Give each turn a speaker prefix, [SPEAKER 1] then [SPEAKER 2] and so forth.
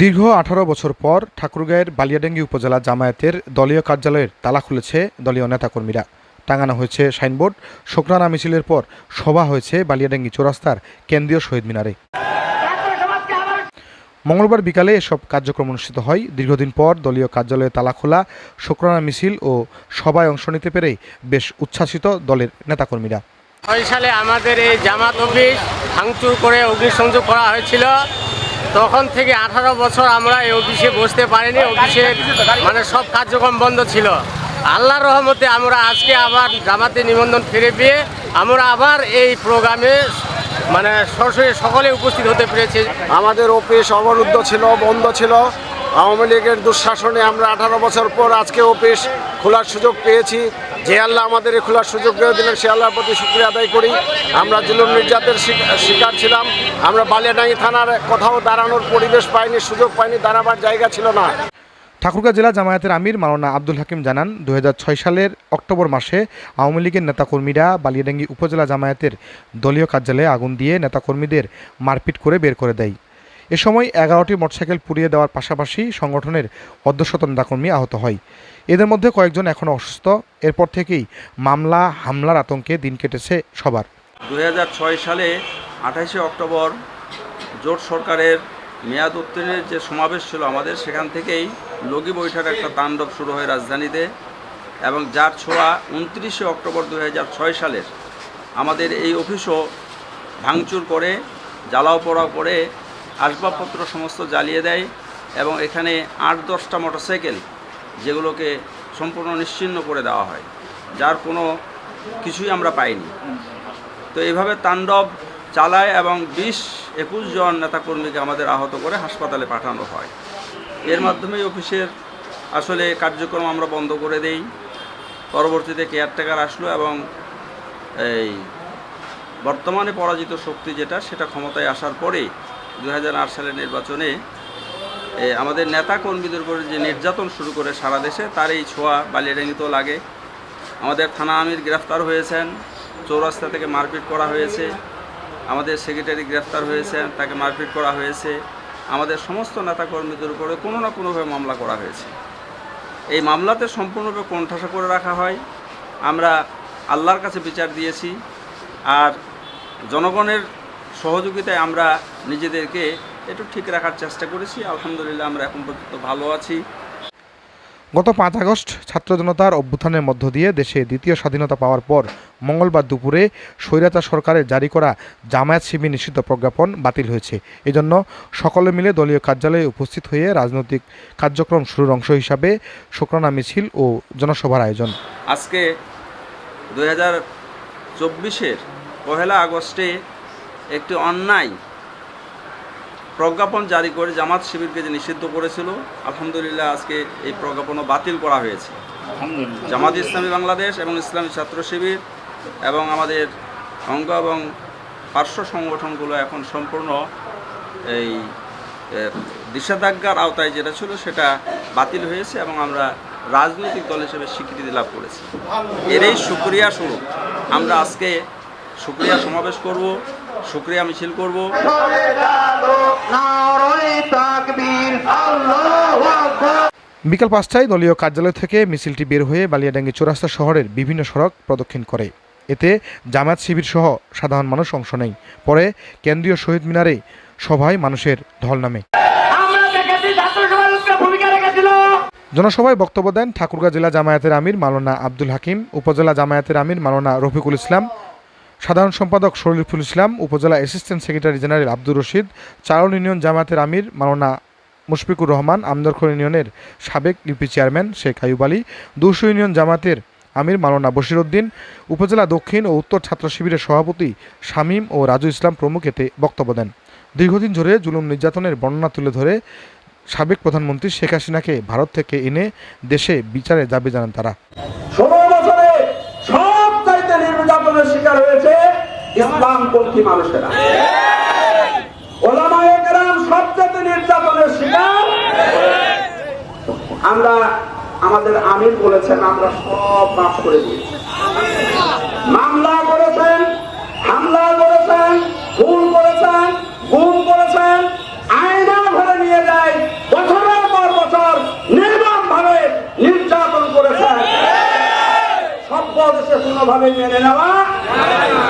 [SPEAKER 1] দীর্ঘ ১৮ বছর পর ঠাকুরগাঁয়ের বালিয়াডাঙ্গি উপজেলা জামায়াতের দলীয় কার্যালয়ের তালা খুলেছে দলীয় নেতাকর্মীরা। টাঙানো হয়েছে সাইনবোর্ড। শুকরানা মিছিলের পর সভা হয়েছে বালিয়াডাঙ্গি চৌরাস্তার কেন্দ্রীয় শহীদ মিনারে। মঙ্গলবার বিকালে এসব কার্যক্রম অনুষ্ঠিত হয়। দীর্ঘদিন পর দলীয় কার্যালয়ে তালা খোলা, শুকরানা মিছিল ও সভায় অংশ নিতে পেরে বেশ উচ্ছ্বাসিত দলের নেতাকর্মীরা।
[SPEAKER 2] ৬ সালে আমাদের এই জামাত অফিস ভাঙচুর করে অগ্নিসংযোগ করা হয়েছিল। তখন থেকে 18 বছর আমরা এই অফিসে বসতে পারিনি। অফিসের সব কার্যক্রম বন্ধ ছিল। আল্লাহর রহমতে আমরা আজকে আবার জামাতে নিবন্ধন ফিরে পেয়ে আমরা আবার এই প্রোগ্রামে সরাসরি সকলে উপস্থিত হতে পেরেছি।
[SPEAKER 3] আমাদের অফিস অবরুদ্ধ ছিল, বন্ধ ছিল। আওয়ামী লীগের দুঃশাসনে আমরা 18 বছর পর আজকে অফিস খোলার সুযোগ পেয়েছি। যে আল্লাহ আমাদের খোলার সুযোগ করে দিলেন সে আল্লাহর প্রতি শুকরিয়া আদায় করি। আমরা জুলুম নির্যাতনের শিকার ছিলাম। আমরা বালিয়াডাঙ্গি থানার কোথাও দাঁড়ানোর পরিবেশ পাইনি, সুযোগ পাইনি, দাঁড়াবার জায়গা ছিল না।
[SPEAKER 1] ঠাকুরগাঁ জেলা জামায়াতের আমির মাওলানা আব্দুল হাকিম জানান, 2006 সালের অক্টোবর মাসে আওয়ামী লীগের নেতাকর্মীরা বালিয়াডাঙ্গি উপজেলা জামায়াতের দলীয় কার্যালয়ে আগুন দিয়ে নেতাকর্মীদের মারপিট করে বের করে দেয়। এ সময় 11টি মোটরসাইকেল পুড়িয়ে দেওয়ার পাশাপাশি সংগঠনের অর্ধশত নেতাকর্মী আহত হয়। এদের মধ্যে কয়েকজন এখনও অসুস্থ। এরপর থেকেই মামলা হামলার আতঙ্কে দিন কেটেছে সবার।
[SPEAKER 4] 2006 সালে 28শে অক্টোবর জোট সরকারের মেয়াদ উত্তীর্ণের যে সমাবেশ ছিল আমাদের, সেখান থেকেই লগি বৈঠক একটা তাণ্ডব শুরু হয় রাজধানীতে, এবং যার ছোঁয়া 29শে অক্টোবর 2006 সালের আমাদের এই অফিসও ভাঙচুর করে, জ্বালাও পোড়াও করে, আসবাবপত্র সমস্ত জ্বালিয়ে দেয় এবং এখানে 8-10টা মোটরসাইকেল যেগুলোকে সম্পূর্ণ নিশ্চিহ্ন করে দেওয়া হয়, যার কোনো কিছুই আমরা পাইনি। তো এইভাবে তাণ্ডব চালায় এবং 20-21 জন নেতাকর্মীকে আমাদের আহত করে হাসপাতালে পাঠানো হয়। এর মাধ্যমে অফিসের আসলে কার্যক্রম আমরা বন্ধ করে দেই। পরবর্তীতে কেয়ারটেকার আসলো এবং এই বর্তমানে পরাজিত শক্তি সেটা ক্ষমতায় আসার পরে 2008 সালের নির্বাচনে আমাদের নেতাকর্মীদের উপরে যে নির্যাতন শুরু করে সারা দেশে, তার এই ছোঁয়া বালিয়াডাঙ্গিতেও লাগে। আমাদের থানা আমির গ্রেফতার হয়েছেন, চৌরাস্তা থেকে মারপিট করা হয়েছে। আমাদের সেক্রেটারি গ্রেফতার হয়েছেন, তাকে মারপিট করা হয়েছে। আমাদের সমস্ত নেতাকর্মীদের উপরে কোনো না কোনোভাবে মামলা করা হয়েছে। এই মামলাতে সম্পূর্ণরূপে কোণঠাসা করে রাখা হয়। আমরা আল্লাহর কাছে বিচার দিয়েছি, আর জনগণের সহযোগিতায় আমরা নিজেদেরকে একটু ঠিক রাখার চেষ্টা করেছি। আলহামদুলিল্লাহ আমরা এখন পর্যন্ত ভালো আছি।
[SPEAKER 1] গত 5 আগস্ট ছাত্র জনতার অভ্যুত্থানের মধ্য দিয়ে দেশে দ্বিতীয় স্বাধীনতা পাওয়ার পর মঙ্গলবার দুপুরে স্বৈরাচার সরকারের জারি করা জামায়াত শিবির নিষিদ্ধ প্রজ্ঞাপন বাতিল হয়েছে। এজন্য সকলে মিলে দলীয় কার্যালয়ে উপস্থিত হয়ে রাজনৈতিক কার্যক্রম শুরুর অংশ হিসাবে শুকরানা মিছিল ও জনসভার আয়োজন।
[SPEAKER 4] আজকে 2024-এর 1 আগস্টে একটি অন্যায় প্রজ্ঞাপন জারি করে জামাত শিবিরকে যে নিষিদ্ধ করেছিল, আলহামদুলিল্লাহ আজকে এই প্রজ্ঞাপনও বাতিল করা হয়েছে। জামাত ইসলামী বাংলাদেশ এবং ইসলামী ছাত্র শিবির এবং আমাদের অঙ্গ এবং পার্শ্ব সংগঠনগুলো এখন সম্পূর্ণ এই নিষেধাজ্ঞার আওতায় যেটা ছিল সেটা বাতিল হয়েছে এবং আমরা রাজনৈতিক দল হিসেবে স্বীকৃতি লাভ করেছি। এরই শুকরিয়া স্বরূপ আমরা আজকে শুকরিয়া সমাবেশ করব, শুকরিয়া মিছিল করব।
[SPEAKER 1] বিকাল 5টায় দলীয় কার্যালয় থেকে মিছিলটি বের হয়ে বালিয়াডাঙ্গি চৌরাস্তা শহরের বিভিন্ন সড়ক প্রদক্ষিণ করে। এতে জামায়াত শিবির সহ সাধারণ মানুষ অংশ নেয়। পরে কেন্দ্রীয় শহীদ মিনারে সভায় মানুষের ঢল নামে। জনসভায় বক্তব্য দেন ঠাকুরগাঁ জেলা জামায়াতের আমির মাওলানা আব্দুল হাকিম, উপজেলা জামায়াতের আমির মাওলানা রফিকুল ইসলাম, সাধারণ সম্পাদক শরীফুল ইসলাম, উপজেলা assistant secretary general Abdur Rashid, চারণ ইউনিয়ন জামায়াতের আমির মাওলানা মুশফিকুর রহমান, আমদরখর ইউনিয়নের সাবেক UP chairman Sheikh Ayub Ali, 200 union জামায়াতের আমির মাওলানা বশির উদ্দিন, উপজেলা দক্ষিণ ও উত্তর ছাত্র শিবিরের সভাপতি শামীম ও রাজু ইসলাম প্রমুখ এতে বক্তব্য দেন। দীর্ঘদিন ধরে জুলুম নির্যাতনের বর্ণনা তুলে ধরে সাবেক প্রধানমন্ত্রী শেখ হাসিনাকে ভারত থেকে এনে দেশে বিচারের দাবি জানান তারা।
[SPEAKER 5] 16 বছরে সবচাইতে নির্যাতনের শিকার হয়েছে ইসলামপন্থী মানুষেরা। ওলামায়ে কেরাম সবচাইতে নির্যাতনের শিকার। আমরা আমাদের আমির বলেছেন আমরা সব মাফ করে দিয়েছি। মামলা করেছেন, হামলা করেছেন, খুন করেছেন, গুম করেছেন, আয়না ঘরে নিয়ে যায় কোনোভাবে মেনে নেওয়া যায় না।